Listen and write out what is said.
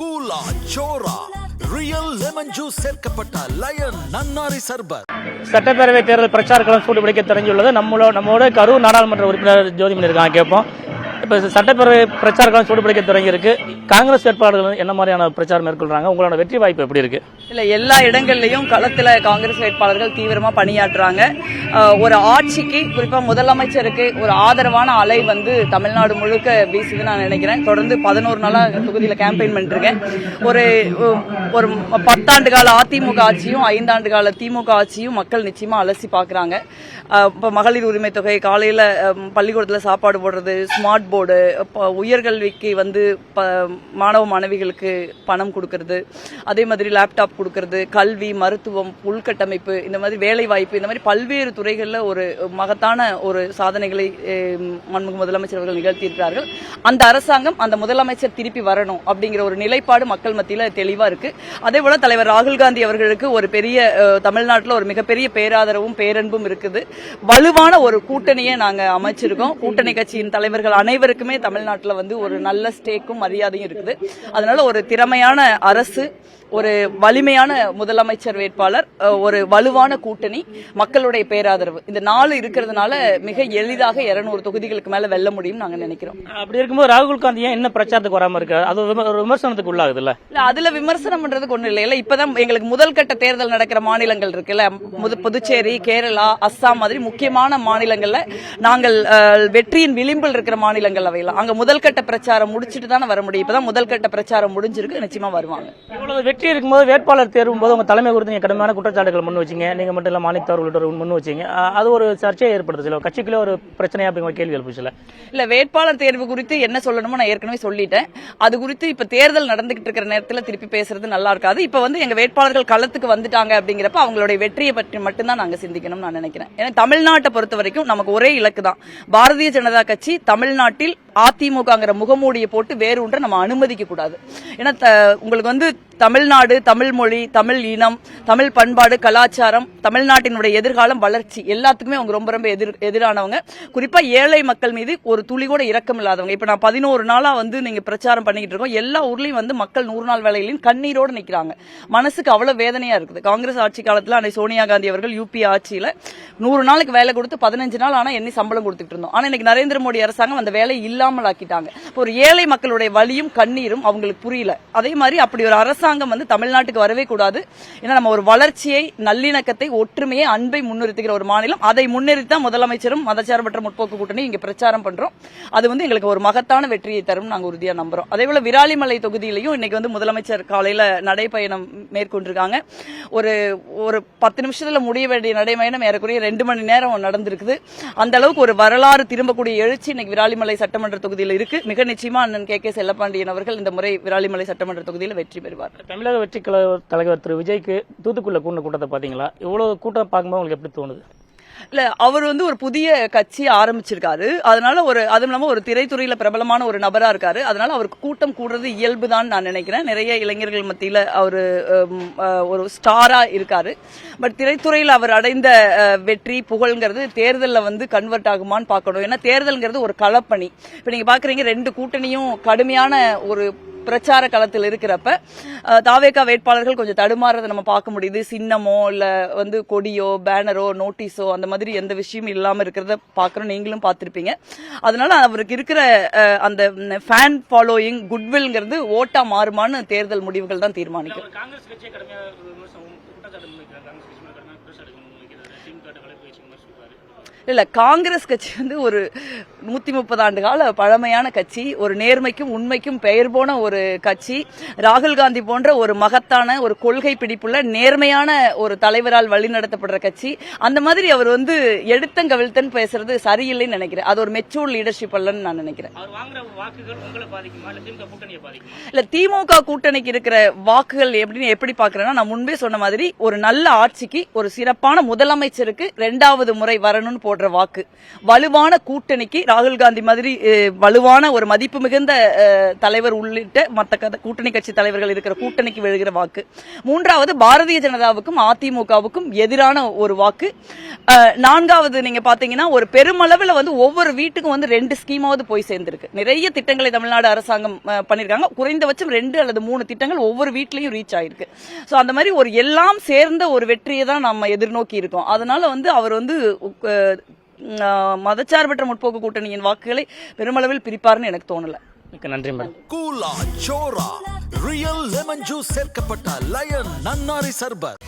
கூலா சோரா real lemon juice சேர்க்கப்பட்ட line நன்னாரி சர்பத். சட்டப்பேரவை தேர்தல் பிரச்சார களம் சூடுபிடிக்க தொடங்கியுள்ளது. நம்மோட கரூர் நாடாளுமன்ற உறுப்பினர் ஜோதிமணி இருக்காங்க, கேட்போம். இப்போ சட்டப்பேரவை பிரச்சார களம் சூடுபிடிக்க தொடங்கி இருக்கு. காங்கிரஸ் வேட்பாளர்கள் என்ன மாதிரியான பிரச்சாரம் மேற்கொள்றாங்க? உங்களோட வெற்றி வாய்ப்பு எப்படி இருக்கு? இல்ல, எல்லா இடங்கள்லயும் களத்துல காங்கிரஸ் வேட்பாளர்கள் தீவிரமா பணியாற்றுறாங்க. ஒரு ஆட்சிக்கு, குறிப்பா முதலமைச்சருக்கு ஒரு ஆதரவான அலை வந்து தமிழ்நாடு முழுக்க வீசுதுன்னு நான் நினைக்கிறேன். தொடர்ந்து 11 நாளா தொகுதியில கேம்பெயின் பண்ணிருக்கேன். ஒரு 10 ஆண்டு கால அதிமுக ஆட்சியும் 5 ஆண்டு கால திமுக ஆட்சியும் மக்கள் நிச்சயமா அலசி பாக்குறாங்க. இப்ப மகளிர் உரிமை தொகை, காலையில பள்ளிக்கூடத்துல சாப்பாடு போடுறது, ஸ்மார்ட் போர்டு, உயர்கல்விக்கு வந்து மாணவ மாணவிகளுக்கு பணம் கொடுக்கறது, அதே மாதிரி லேப்டாப் கொடுக்கறது, கல்வி, மருத்துவம், உள்கட்டமைப்பு, இந்த மாதிரி வேலை வாய்ப்பு, இந்த மாதிரி பல்வேறு துறைகளில் ஒரு மகத்தான ஒரு சாதனைகளை மாண்புமிகு முதலமைச்சர் அவர்கள் நிகழ்த்தியிருக்கிறார்கள். அந்த அரசாங்கம், அந்த முதலமைச்சர் திருப்பி வரணும் அப்படிங்கிற ஒரு நிலைப்பாடு மக்கள் மத்தியில் தெளிவா இருக்கு. அதே போல தலைவர் ராகுல் காந்தி அவர்களுக்கு ஒரு பெரிய தமிழ்நாட்டில் ஒரு மிகப்பெரிய பேராதரவும் பேரன்பும் இருக்குது. வலுவான ஒரு கூட்டணியை நாங்க அமைச்சிருக்கோம். கூட்டணி கட்சியின் தலைவர்கள் அனைவருக்குமே தமிழ்நாட்டில் வந்து ஒரு நல்ல ஸ்டேக்கும் மரியாதையும் இருக்குது. அதனால ஒரு திறமையான அரசு, ஒரு வலிமையான முதலமைச்சர் வேட்பாளர், ஒரு வலுவான கூட்டணி, மக்களுடைய பேராதரவு, இந்த 4 இருக்கிறதுனால மிக எளிதாக 200 தொகுதிகளுக்கு மேல வெல்ல முடியும் நாங்க நினைக்கிறோம். அப்படி இருக்கும்போது ராகுல் காந்தி ஏன் என்ன பிரச்சாரத்துக்கு வராம இருக்காரு? அது ஒரு விமர்சனத்துக்கு உள்ளாகுது இல்ல? அதுல விமர்சனம் பண்றதுக்கு ஒண்ணு இல்ல. இப்பதான் எங்களுக்கு முதல் கட்ட தேர்தல் நடக்கிற மாநிலங்கள் இருக்குல்ல, புதுச்சேரி, கேரளா, அஸ்ஸாம் மாதிரி முக்கியமான மாநிலங்கள்ல நாங்கள் வெற்றியின் விளிம்பில் இருக்கிற மாநிலங்கள் அவையெல்லாம். அங்க முதல் கட்ட பிரச்சாரம் முடிச்சுட்டு தானே வர முடியும். இப்பதான் முதல் கட்ட பிரச்சாரம் முடிஞ்சிருக்கு, நிச்சயமா வருவாங்க. இவ்வளவு வெற்றி இருக்கும்போது வேட்பாளர் தேர்வும் போது உங்க தலைமை குறித்து நீங்க கடுமையான குற்றச்சாட்டுகள் முன் வச்சீங்க. நீங்க மட்டும் இல்ல, மாநில அவர்கள்ட்ட முன் வச்சீங்க. அது ஒரு சர்ச்சையை ஏற்படுத்துச்சு, கட்சிக்குள்ள ஒரு பிரச்சனையா அப்படிங்கிற கேள்வி எழுப்புச்சுல. இல்ல, வேட்பாளர் தேர்வு குறித்து என்ன சொல்லணுமோ நான் ஏற்கனவே சொல்லிட்டேன். அது குறித்து இப்ப தேர்தல் நடந்துகிட்டு இருக்கிற நேரத்தில் திருப்பி பேசுறது நல்லா இருக்காது. இப்ப வந்து எங்க வேட்பாளர்கள் களத்துக்கு வந்துட்டாங்க அப்படிங்கிறப்ப அவங்களுடைய வெற்றியை பற்றி மட்டும்தான் நாங்க சிந்திக்கணும்னு நான் நினைக்கிறேன். ஏன்னா தமிழ்நாட்டை பொறுத்த வரைக்கும் நமக்கு ஒரே இலக்கு தான். பாரதிய ஜனதா கட்சி தமிழ்நாட்டில் அதிமுகங்கிற முகமூடியை போட்டு வேறு ஒன்றை நம்ம அனுமதிக்க கூடாது. ஏன்னா உங்களுக்கு வந்து தமிழ்நாடு, தமிழ் மொழி, தமிழ் இனம், தமிழ் பண்பாடு, கலாச்சாரம், தமிழ்நாட்டினுடைய எதிர்காலம், வளர்ச்சி எல்லாத்துக்குமே அவங்க ரொம்ப ரொம்ப எதிரானவங்க. குறிப்பா ஏழை மக்கள் மீது ஒரு துளி கூட இரக்கம் இல்லாதவங்க. இப்ப நான் 11 நாளா வந்து நீங்க பிரச்சாரம் பண்ணிக்கிட்டு இருக்கோம். எல்லா ஊர்லயும் வந்து மக்கள் 100 நாள் வேலையிலும் கண்ணீரோடு நிக்கிறாங்க. மனசுக்கு அவ்வளவு வேதனையா இருக்குது. காங்கிரஸ் ஆட்சி காலத்துல அன்னை சோனியா காந்தி அவர்கள் யூபி ஆட்சியில 100 நாளுக்கு வேலை கொடுத்து 15 நாள் ஆனா எண்ணி சம்பளம் கொடுத்துட்டு இருந்தோம். ஆனா இன்னைக்கு நரேந்திர மோடி அரசாங்கம் அந்த வேலை இல்லாமல் ஆக்கிட்டாங்க. ஒரு ஏழை மக்களுடைய வலியும் கண்ணீரும் அவங்களுக்கு புரியல. அதே மாதிரி அப்படி ஒரு அரசாங்கம் வந்து தமிழ்நாட்டுக்கு வரவே கூடாது. ஏன்னா நம்ம ஒரு வளர்ச்சியை, நல்லிணக்கத்தை, ஒற்றுமையை, அன்பை முன்னிறுத்துகிற ஒரு மாநிலம். அதை முன்னிறுத்தான் முதலமைச்சரும் மதச்சார்பற்ற முற்போக்கு கூட்டணி இங்க பிரச்சாரம் பண்றோம். அது வந்து எங்களுக்கு ஒரு மகத்தான வெற்றியை தரும் நாங்க உறுதியா நம்புறோம். அதே போல விராலிமலை தொகுதியிலையும் இன்னைக்கு வந்து முதலமைச்சர் காலையில நடைபயணம் மேற்கொண்டிருக்காங்க. ஒரு 10 நிமிஷத்துல முடிய வேண்டிய நடைபயணம் ஏறக்குறைய 2 மணி நேரம் நடந்திருக்குது. அந்த அளவுக்கு ஒரு வரலாறு திரும்பக்கூடிய எழுச்சி இன்னைக்கு விராலிமலை சட்டமன்ற தொகுதியில் இருக்கு. மிக நிச்சயமா அண்ணன் கே செல்லப்பாண்டியன் அவர்கள் இந்த முறை விராலிமலை சட்டமன்ற தொகுதியில் வெற்றி பெறுவார். தமிழக வெற்றி தலைவர் திரு விஜய்க்கு தூத்துக்குள்ள கூட்டத்தை பாத்தீங்களா? இவ்வளவு கூட்டம் பார்க்கும்போது உங்களுக்கு எப்படி தோணுது? இல்ல, அவர் வந்து ஒரு புதிய கட்சி ஆரம்பிச்சிருக்காரு. அதனால அதுவும் இல்லாம ஒரு திரைத்துறையில பிரபலமான ஒரு நபரா இருக்காரு. அதனால அவருக்கு கூட்டம் கூடுறது இயல்புதான் நான் நினைக்கிறேன். நிறைய இளைஞர்கள் மத்தியில அவரு ஒரு ஸ்டாரா இருக்காரு. பட் திரைத்துறையில் அவர் அடைந்த வெற்றி, புகழ்ங்கிறது தேர்தலில் வந்து கன்வெர்ட் ஆகுமான்னு பார்க்கணும். ஏன்னா தேர்தல்ங்கிறது ஒரு களப்பணி. இப்ப நீங்க பாக்குறீங்க, 2 கூட்டணியும் கடுமையான ஒரு பிரச்சார களத்தில் இருக்கிறப்ப தாவேகா வேட்பாளர்கள் கொஞ்சம் தடுமாறதை நம்ம பார்க்க முடியுது. சின்னமோ இல்ல வந்து கொடியோ, பேனரோ, நோட்டீஸோ அந்த மாதிரி எந்த விஷயமும் இல்லாம இருக்கிறத பாக்குறோம். நீங்களும் பார்த்திருப்பீங்க. அதனால அவருக்கு இருக்கிற அந்த ஃபேன் ஃபாலோயிங், குட்வில்ங்கிறது ஓட்டா மாறுமான்னு தேர்தல் முடிவுகள் தான் தீர்மானிக்கும். இல்ல, காங்கிரஸ் கட்சி வந்து ஒரு 130 ஆண்டு கால பழமையான கட்சி, ஒரு நேர்மைக்கும் உண்மைக்கும் பெயர் போன ஒரு கட்சி. ராகுல் காந்தி போன்ற ஒரு மகத்தான ஒரு கொள்கை பிடிப்புள்ள நேர்மையான ஒரு தலைவரால் வழிநடத்தப்படுற கட்சி. அந்த மாதிரி அவர் வந்து எடுத்தங்கவிழ்த்தன் பேசுறது சரியில்லைன்னு நினைக்கிறேன். அது ஒரு மெச்சூர் லீடர்ஷிப் அல்லன்னு நான் நினைக்கிறேன். இல்ல, திமுக கூட்டணிக்கு இருக்கிற வாக்குகள் எப்படி பாக்குறேன்னா, நான் முன்பே சொன்ன மாதிரி ஒரு நல்ல ஆட்சிக்கு, ஒரு சிறப்பான முதலமைச்சருக்கு 2வது முறை வரணும்னு போடுற போடுற வாக்கு. வலுவான கூட்டணிக்கு ராகுல் காந்தி மாதிரி வலுவான ஒரு மதிப்பு மிகுந்த தலைவர் உள்ளிட்ட மற்ற கூட்டணி கட்சி தலைவர்கள் இருக்கிற கூட்டணிக்கு விழுகிற வாக்கு. மூன்றாவது பாரதிய ஜனதாவுக்கும் அதிமுகவுக்கும் எதிரான ஒரு வாக்கு. நான்காவது நீங்க பாத்தீங்கன்னா ஒரு பெருமளவில் வந்து ஒவ்வொரு வீட்டுக்கும் வந்து 2 ஸ்கீமாவது போய் சேர்ந்திருக்கு. நிறைய திட்டங்களை தமிழ்நாடு அரசாங்கம் பண்ணிருக்காங்க. குறைந்தபட்சம் 2 அல்லது 3 திட்டங்கள் ஒவ்வொரு வீட்லயும் ரீச் ஆயிருக்கு. சோ அந்த மாதிரி ஒரு எல்லாம் சேர்ந்த ஒரு வெற்றியை தான் நம்ம எதிர்நோக்கி இருக்கோம். அதனால வந்து அவர் வந்து மதச்சார்பற்ற முற்போக்கு கூட்டணியின் வாக்குகளை பெருமளவில் பிரிப்பார்னு எனக்கு தோணல. மிக்க நன்றி மேடம். கூலா சோரா ரியல் லெமன் ஜூஸ் சேர்க்கப்பட்ட லயன் நன்னாரி சர்பத்.